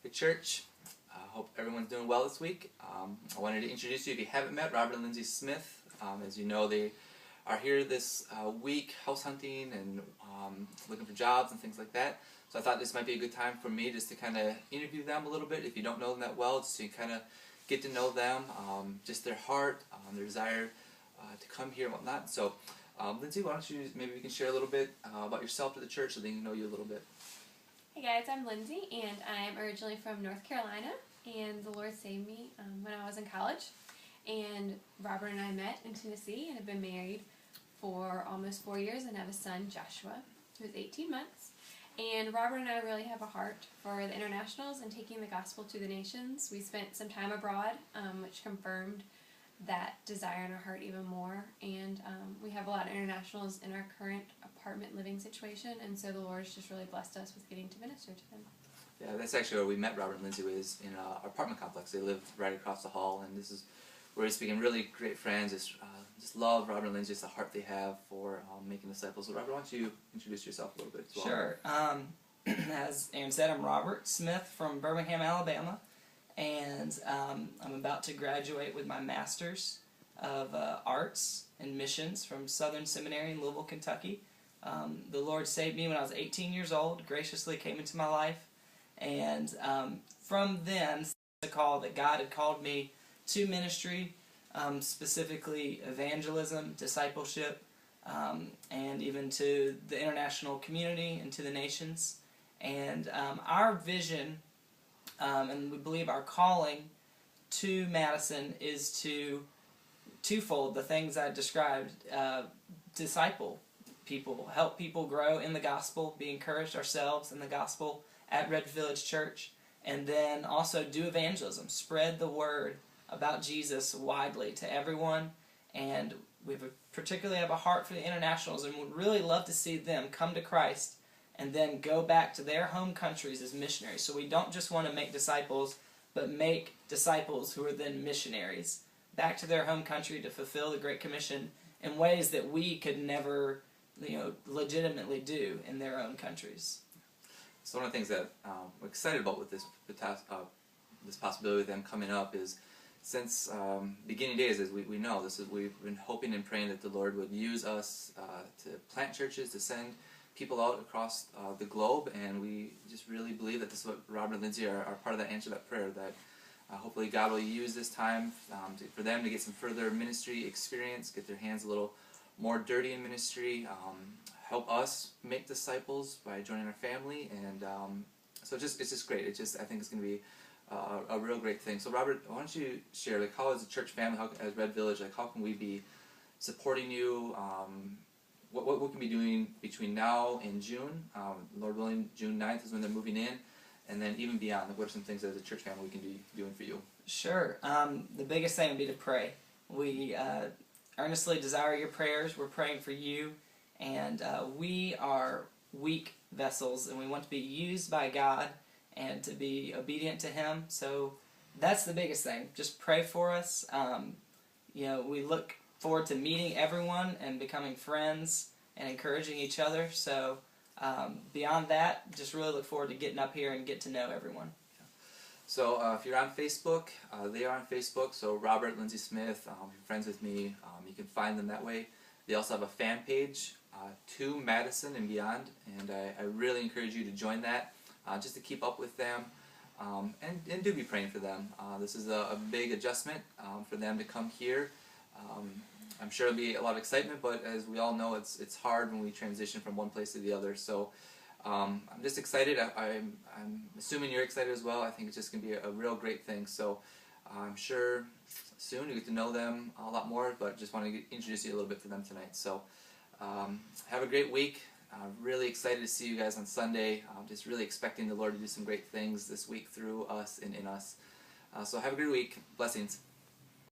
Good church. I hope everyone's doing well this week. I wanted to introduce you, if you haven't met, Robert and Lindsey Smith. As you know, they are here this week house hunting and looking for jobs and things like that. So I thought this might be a good time for me just to kind of interview them a little bit, if you don't know them that well, just to kind of get to know them, just their heart, their desire to come here and whatnot. So Lindsey, why don't you, maybe we can share a little bit about yourself to the church so they can know you a little bit. Hey guys, I'm Lindsey, and I'm originally from North Carolina, and the Lord saved me when I was in college. And Robert and I met in Tennessee and have been married for almost 4 years and have a son, Joshua, who's 18 months. And Robert and I really have a heart for the internationals and taking the gospel to the nations. We spent some time abroad, which confirmed that desire in our heart even more. And we have a lot of internationals in our current apartment living situation, and so the Lord's just really blessed us with getting to minister to them. Yeah, that's actually where we met Robert and Lindsey, was in our apartment complex. They lived right across the hall, and this is where we became really great friends. Just love Robert and Lindsey, just the heart they have for making disciples. So Robert, why don't you introduce yourself a little bit as well? Sure. As Aaron said, I'm Robert Smith from Birmingham, Alabama, and I'm about to graduate with my Master's of Arts and Missions from Southern Seminary in Louisville, Kentucky. The Lord saved me when I was 18 years old, graciously came into my life, and from then, the call that God had called me to ministry, specifically evangelism, discipleship, and even to the international community and to the nations. And our vision, and we believe our calling to Madison is twofold, the things I described: disciple people, help people grow in the gospel, be encouraged ourselves in the gospel at Red Village Church, and then also do evangelism, spread the word about Jesus widely to everyone. And we particularly have a heart for the internationals, and would really love to see them come to Christ and then go back to their home countries as missionaries. So we don't just want to make disciples, but make disciples who are then missionaries back to their home country to fulfill the Great Commission in ways that we could never, legitimately do in their own countries. So one of the things that we're excited about with this possibility of them coming up is, since beginning days, as we know, we've been hoping and praying that the Lord would use us to plant churches, to send people out across the globe, and we just really believe that this is what Robert and Lindsey are part of that answer to that prayer, that hopefully God will use this time for them to get some further ministry experience, get their hands a little more dirty in ministry, help us make disciples by joining our family, and so it's just great. I think it's going to be a real great thing. So Robert, why don't you share, how as a church family, as Red Village, how can we be supporting you? What can we be doing between now and June? Lord willing, June 9th is when they're moving in, and then even beyond. What are some things as a church family we can be doing for you? Sure. The biggest thing would be to pray. We earnestly desire your prayers. We're praying for you, and we are weak vessels, and we want to be used by God and to be obedient to Him. So that's the biggest thing. Just pray for us. We look forward to meeting everyone and becoming friends and encouraging each other. So beyond that, just really look forward to getting up here and get to know everyone. So if you're on Facebook, they are on Facebook. So Robert, Lindsey Smith, if you're friends with me, you can find them that way. They also have a fan page, to Madison and beyond, and I really encourage you to join that, just to keep up with them, and do be praying for them. This is a big adjustment for them to come here. I'm sure it'll be a lot of excitement, but as we all know, it's hard when we transition from one place to the other. So I'm just excited. I'm assuming you're excited as well. I think it's just going to be a real great thing. So I'm sure soon you get to know them a lot more, but just want to introduce you a little bit to them tonight. So have a great week. Really excited to see you guys on Sunday. Just really expecting the Lord to do some great things this week through us and in us. So have a great week. Blessings.